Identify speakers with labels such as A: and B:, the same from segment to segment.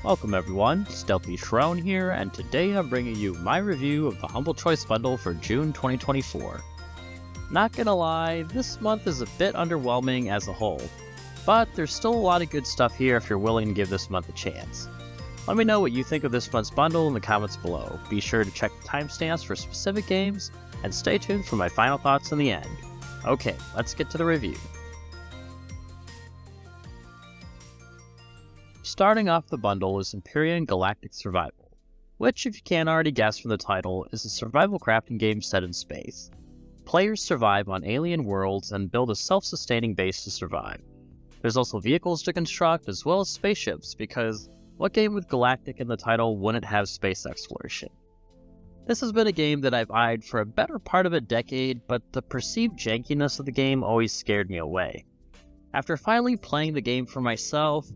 A: Welcome everyone, StealthyShiroean here, and today I'm bringing you my review of the Humble Choice Bundle for June 2024. Not gonna lie, this month is a bit underwhelming as a whole, but there's still a lot of good stuff here if you're willing to give this month a chance. Let me know what you think of this month's bundle in the comments below. Be sure to check the timestamps for specific games, and stay tuned for my final thoughts in the end. Okay, let's get to the review. Starting off the bundle is Empyrion Galactic Survival, which, if you can't already guess from the title, is a survival crafting game set in space. Players survive on alien worlds and build a self-sustaining base to survive. There's also vehicles to construct as well as spaceships, because what game with Galactic in the title wouldn't have space exploration? This has been a game that I've eyed for a better part of a decade, but the perceived jankiness of the game always scared me away. After finally playing the game for myself,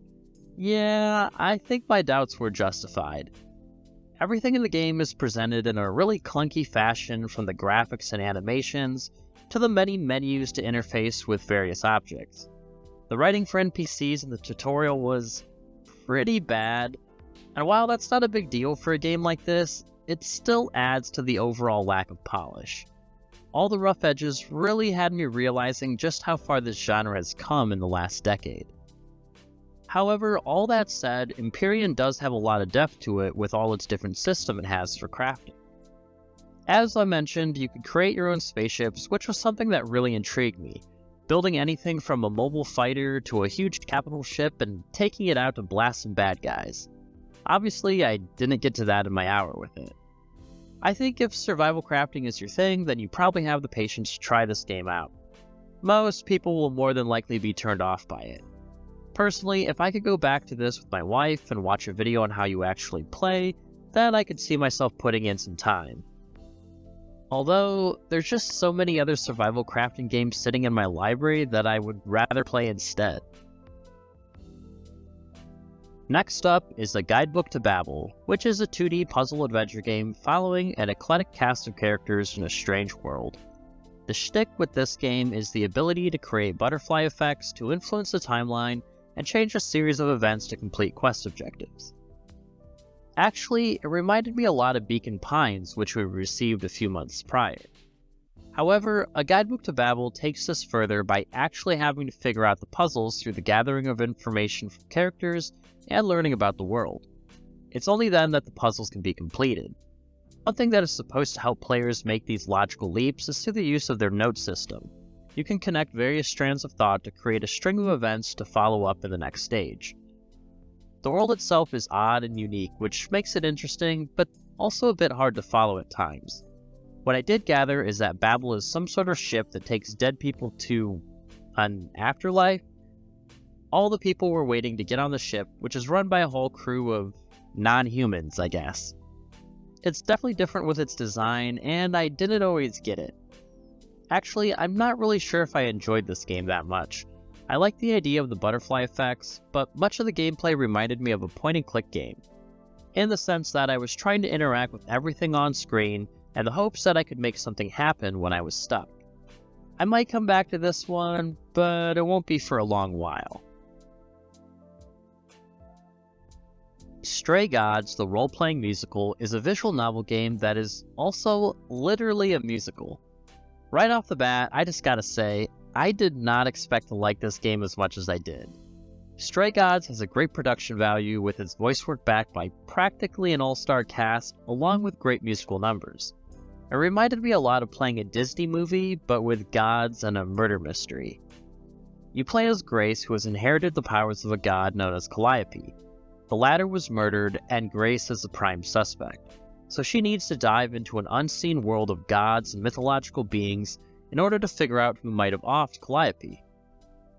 A: yeah, I think my doubts were justified. Everything in the game is presented in a really clunky fashion, from the graphics and animations, to the many menus to interface with various objects. The writing for NPCs in the tutorial was pretty bad, and while that's not a big deal for a game like this, it still adds to the overall lack of polish. All the rough edges really had me realizing just how far this genre has come in the last decade. However, all that said, Empyrion does have a lot of depth to it with all its different system it has for crafting. As I mentioned, you could create your own spaceships, which was something that really intrigued me, building anything from a mobile fighter to a huge capital ship and taking it out to blast some bad guys. Obviously, I didn't get to that in my hour with it. I think if survival crafting is your thing, then you probably have the patience to try this game out. Most people will more than likely be turned off by it. Personally, if I could go back to this with my wife and watch a video on how you actually play, then I could see myself putting in some time. Although, there's just so many other survival crafting games sitting in my library that I would rather play instead. Next up is the Guidebook to Babel, which is a 2D puzzle adventure game following an eclectic cast of characters in a strange world. The shtick with this game is the ability to create butterfly effects to influence the timeline and change a series of events to complete quest objectives. Actually, it reminded me a lot of Beacon Pines, which we received a few months prior. However, a Guidebook to Babel takes this further by actually having to figure out the puzzles through the gathering of information from characters and learning about the world. It's only then that the puzzles can be completed. One thing that is supposed to help players make these logical leaps is through the use of their note system. You can connect various strands of thought to create a string of events to follow up in the next stage. The world itself is odd and unique, which makes it interesting, but also a bit hard to follow at times. What I did gather is that Babel is some sort of ship that takes dead people to an afterlife. All the people were waiting to get on the ship, which is run by a whole crew of non-humans, I guess. It's definitely different with its design, and I didn't always get it. Actually, I'm not really sure if I enjoyed this game that much. I like the idea of the butterfly effects, but much of the gameplay reminded me of a point-and-click game, in the sense that I was trying to interact with everything on screen in the hopes that I could make something happen when I was stuck. I might come back to this one, but it won't be for a long while. Stray Gods, the role-playing musical, is a visual novel game that is also literally a musical. Right off the bat, I just gotta say, I did not expect to like this game as much as I did. Stray Gods has a great production value with its voice work backed by practically an all-star cast, along with great musical numbers. It reminded me a lot of playing a Disney movie, but with gods and a murder mystery. You play as Grace, who has inherited the powers of a god known as Calliope. The latter was murdered, and Grace is the prime suspect, so she needs to dive into an unseen world of gods and mythological beings in order to figure out who might have offed Calliope.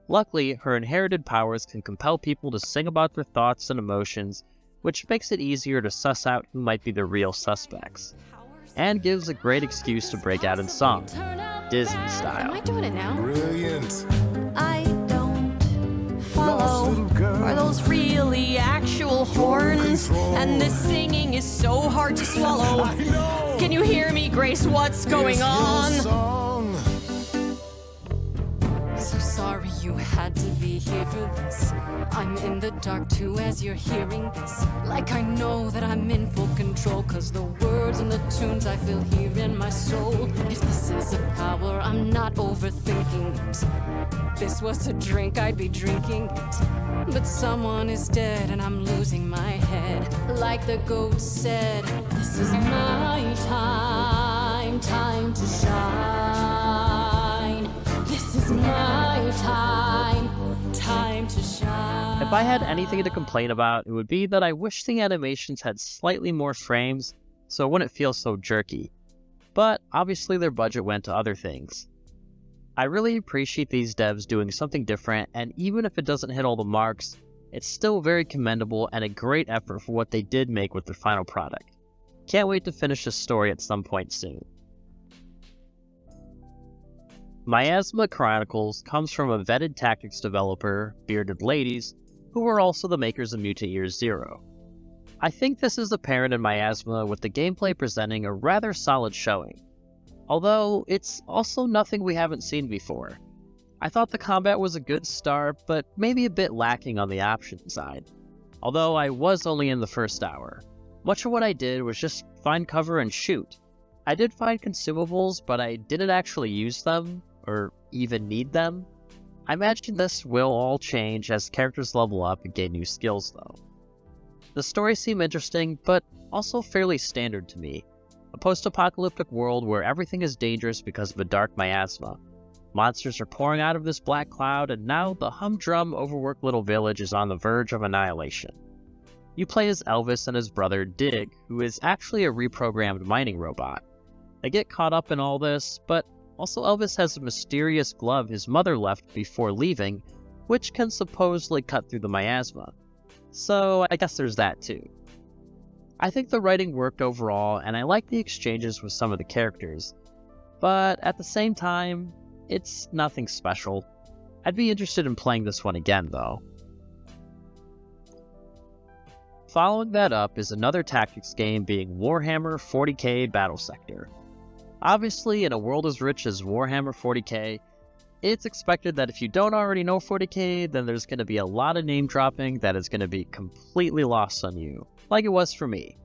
A: Luckily, her inherited powers can compel people to sing about their thoughts and emotions, which makes it easier to suss out who might be the real suspects, and gives a great excuse to break out in song, Disney style.
B: Am I doing it now?
C: Brilliant.
B: I don't follow. Are those really actual horns? And this singing is so hard to swallow. Can you hear me, Grace? What's going on? So sorry you you had to be here for this. I'm in the dark too as you're hearing this. Like I know that I'm in full control, cause the words and the tunes I feel here in my soul. If this is a power, I'm not overthinking it. If this was a drink, I'd be drinking it. But someone is dead and I'm losing my head. Like the goat said, this is my time, time to shine. This is my time, time to shine.
A: If I had anything to complain about, it would be that I wish the animations had slightly more frames so it wouldn't feel so jerky. But obviously their budget went to other things. I really appreciate these devs doing something different, and even if it doesn't hit all the marks, it's still very commendable and a great effort for what they did make with their final product. Can't wait to finish this story at some point soon. Miasma Chronicles comes from a vetted tactics developer, Bearded Ladies, who were also the makers of Mutant Year Zero. I think this is apparent in Miasma, with the gameplay presenting a rather solid showing. Although, it's also nothing we haven't seen before. I thought the combat was a good start, but maybe a bit lacking on the option side. Although I was only in the first hour. Much of what I did was just find cover and shoot. I did find consumables, but I didn't actually use them, or even need them. I imagine this will all change as characters level up and gain new skills though. The story seemed interesting, but also fairly standard to me. A post-apocalyptic world where everything is dangerous because of a dark miasma. Monsters are pouring out of this black cloud, and now the humdrum, overworked little village is on the verge of annihilation. You play as Elvis and his brother Dig, who is actually a reprogrammed mining robot. They get caught up in all this, but also Elvis has a mysterious glove his mother left before leaving, which can supposedly cut through the miasma. So I guess there's that too. I think the writing worked overall, and I like the exchanges with some of the characters. But at the same time, it's nothing special. I'd be interested in playing this one again though. Following that up is another tactics game being Warhammer 40k Battlesector. Obviously, in a world as rich as Warhammer 40k, it's expected that if you don't already know 40k, then there's going to be a lot of name dropping that is going to be completely lost on you, like it was for me.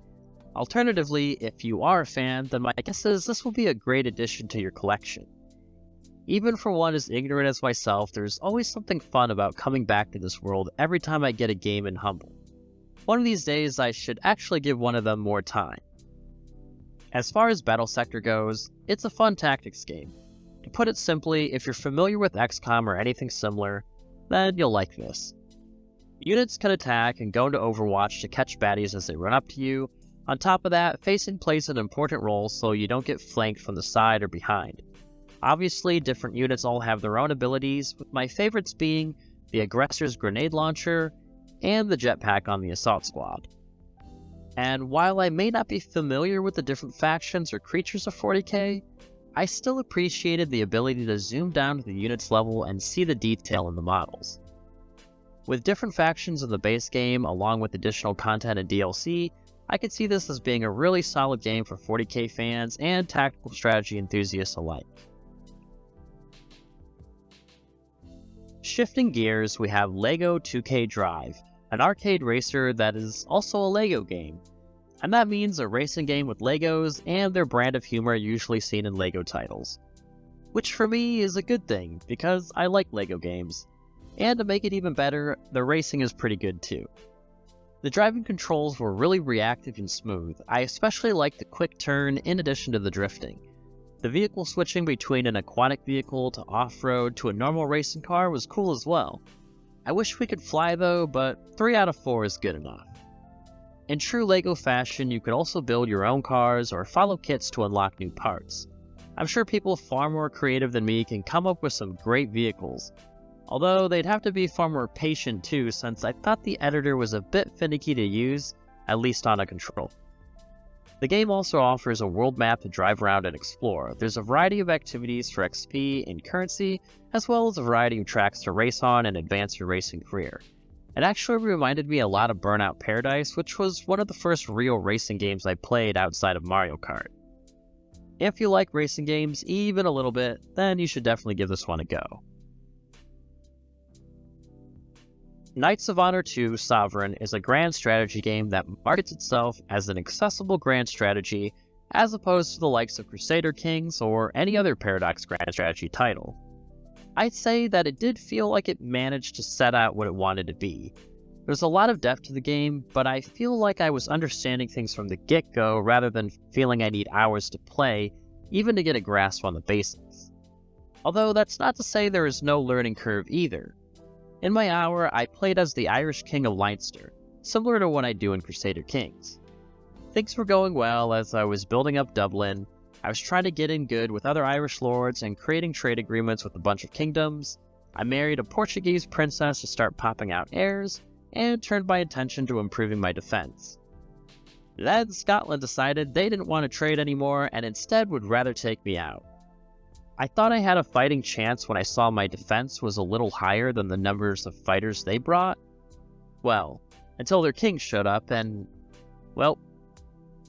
A: Alternatively, if you are a fan, then my guess is this will be a great addition to your collection. Even for one as ignorant as myself, there's always something fun about coming back to this world every time I get a game in Humble. One of these days I should actually give one of them more time. As far as Battlesector goes, it's a fun tactics game. To put it simply, if you're familiar with XCOM or anything similar, then you'll like this. Units can attack and go into Overwatch to catch baddies as they run up to you. On top of that, facing plays an important role so you don't get flanked from the side or behind. Obviously, different units all have their own abilities, with my favorites being the Aggressor's Grenade Launcher and the Jetpack on the Assault Squad. And while I may not be familiar with the different factions or creatures of 40k, I still appreciated the ability to zoom down to the unit's level and see the detail in the models. With different factions in the base game, along with additional content and DLC, I could see this as being a really solid game for 40k fans and tactical strategy enthusiasts alike. Shifting gears, we have LEGO 2K Drive, an arcade racer that is also a LEGO game. And that means a racing game with Legos and their brand of humor usually seen in LEGO titles. Which for me is a good thing, because I like LEGO games. And to make it even better, the racing is pretty good too. The driving controls were really reactive and smooth. I especially liked the quick turn in addition to the drifting. The vehicle switching between an aquatic vehicle to off-road to a normal racing car was cool as well. I wish we could fly though, but 3 out of 4 is good enough. In true LEGO fashion, you could also build your own cars or follow kits to unlock new parts. I'm sure people far more creative than me can come up with some great vehicles. Although they'd have to be far more patient too, since I thought the editor was a bit finicky to use, at least on a control. The game also offers a world map to drive around and explore. There's a variety of activities for XP and currency, as well as a variety of tracks to race on and advance your racing career. It actually reminded me a lot of Burnout Paradise, which was one of the first real racing games I played outside of Mario Kart. If you like racing games even a little bit, then you should definitely give this one a go. Knights of Honor 2 Sovereign is a grand strategy game that markets itself as an accessible grand strategy as opposed to the likes of Crusader Kings or any other Paradox grand strategy title. I'd say that it did feel like it managed to set out what it wanted to be. There's a lot of depth to the game, but I feel like I was understanding things from the get-go rather than feeling I need hours to play, even to get a grasp on the basics. Although that's not to say there is no learning curve either. In my hour, I played as the Irish King of Leinster, similar to what I do in Crusader Kings. Things were going well as I was building up Dublin. I was trying to get in good with other Irish lords and creating trade agreements with a bunch of kingdoms. I married a Portuguese princess to start popping out heirs, and turned my attention to improving my defense. Then Scotland decided they didn't want to trade anymore and instead would rather take me out. I thought I had a fighting chance when I saw my defense was a little higher than the numbers of fighters they brought. Well, until their king showed up and, well,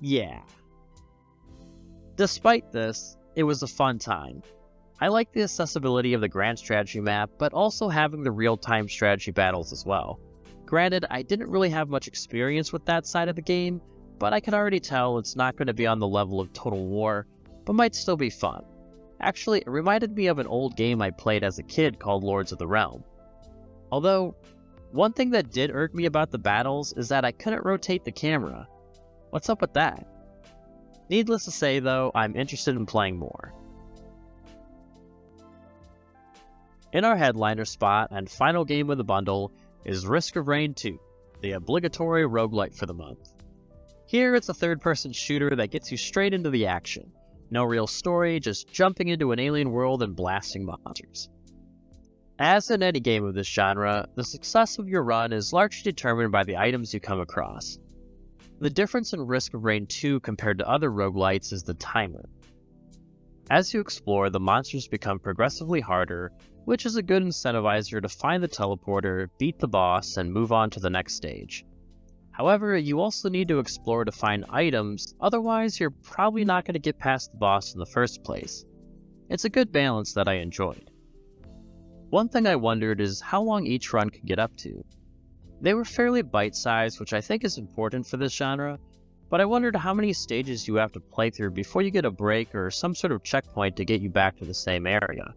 A: yeah. Despite this, it was a fun time. I like the accessibility of the grand strategy map, but also having the real-time strategy battles as well. Granted, I didn't really have much experience with that side of the game, but I can already tell it's not going to be on the level of Total War, but might still be fun. Actually, it reminded me of an old game I played as a kid called Lords of the Realm. Although, one thing that did irk me about the battles is that I couldn't rotate the camera. What's up with that? Needless to say though, I'm interested in playing more. In our headliner spot and final game of the bundle is Risk of Rain 2, the obligatory roguelite for the month. Here it's a third-person shooter that gets you straight into the action. No real story, just jumping into an alien world and blasting monsters. As in any game of this genre, the success of your run is largely determined by the items you come across. The difference in Risk of Rain 2 compared to other roguelites is the timer. As you explore, the monsters become progressively harder, which is a good incentivizer to find the teleporter, beat the boss, and move on to the next stage. However, you also need to explore to find items, otherwise you're probably not going to get past the boss in the first place. It's a good balance that I enjoyed. One thing I wondered is how long each run could get up to. They were fairly bite-sized, which I think is important for this genre, but I wondered how many stages you have to play through before you get a break or some sort of checkpoint to get you back to the same area.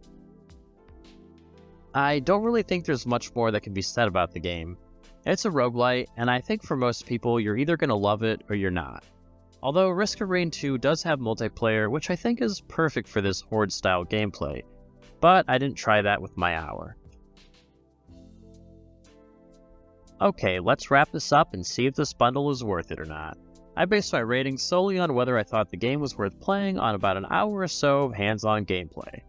A: I don't really think there's much more that can be said about the game. It's a roguelite, and I think for most people you're either going to love it or you're not. Although Risk of Rain 2 does have multiplayer, which I think is perfect for this Horde-style gameplay, but I didn't try that with my hour. Okay, let's wrap this up and see if this bundle is worth it or not. I based my rating solely on whether I thought the game was worth playing on about an hour or so of hands-on gameplay.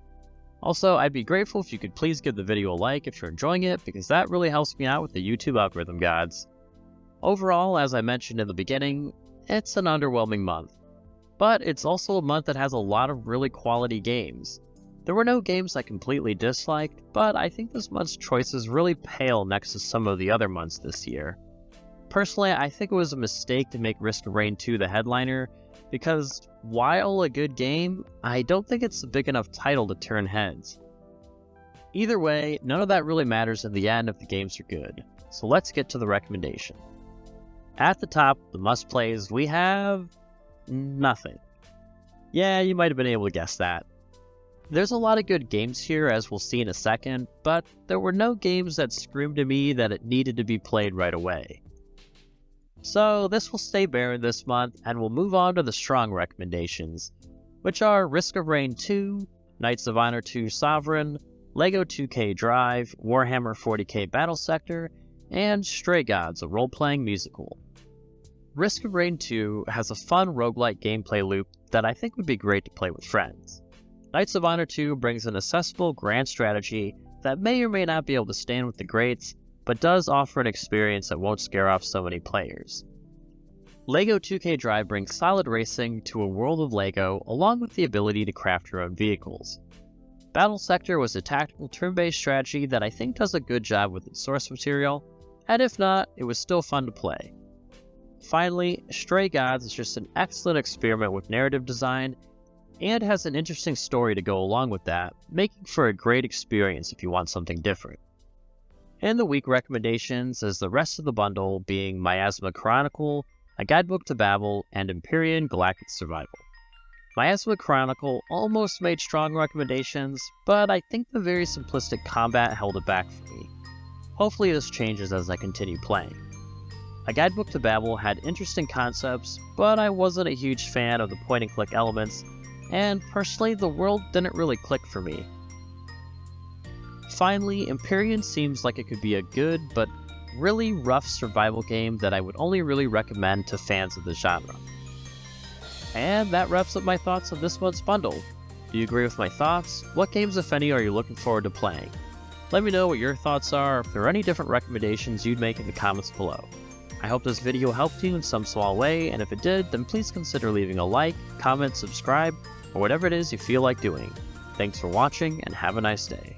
A: Also, I'd be grateful if you could please give the video a like if you're enjoying it, because that really helps me out with the YouTube algorithm gods. Overall, as I mentioned in the beginning, it's an underwhelming month. But it's also a month that has a lot of really quality games. There were no games I completely disliked, but I think this month's choices really pale next to some of the other months this year. Personally, I think it was a mistake to make Risk of Rain 2 the headliner, because while a good game, I don't think it's a big enough title to turn heads. Either way, none of that really matters in the end if the games are good, so let's get to the recommendation. At the top, the must-plays, we have nothing. Yeah, you might have been able to guess that. There's a lot of good games here, as we'll see in a second, but there were no games that screamed to me that it needed to be played right away. So this will stay barren this month, and we'll move on to the strong recommendations, which are Risk of Rain 2, Knights of Honor 2 Sovereign, LEGO 2K Drive, Warhammer 40k Battlesector, and Stray Gods, a role-playing musical. Risk of Rain 2 has a fun roguelike gameplay loop that I think would be great to play with friends. Knights of Honor 2 brings an accessible grand strategy that may or may not be able to stand with the greats, but does offer an experience that won't scare off so many players. LEGO 2K Drive brings solid racing to a world of LEGO, along with the ability to craft your own vehicles. Battlesector was a tactical turn-based strategy that I think does a good job with its source material, and if not, it was still fun to play. Finally, Stray Gods is just an excellent experiment with narrative design, and has an interesting story to go along with that, making for a great experience if you want something different. And the week recommendations is the rest of the bundle being Miasma Chronicle, A Guidebook to Babel, and Empyrion Galactic Survival. Miasma Chronicle almost made strong recommendations, but I think the very simplistic combat held it back for me. Hopefully this changes as I continue playing. A Guidebook to Babel had interesting concepts, but I wasn't a huge fan of the point-and-click elements, and personally the world didn't really click for me. Finally, Empyrion seems like it could be a good but really rough survival game that I would only really recommend to fans of the genre. And that wraps up my thoughts on this month's bundle. Do you agree with my thoughts? What games, if any, are you looking forward to playing? Let me know what your thoughts are, if there are any different recommendations you'd make in the comments below. I hope this video helped you in some small way, and if it did, then please consider leaving a like, comment, subscribe, or whatever it is you feel like doing. Thanks for watching, and have a nice day.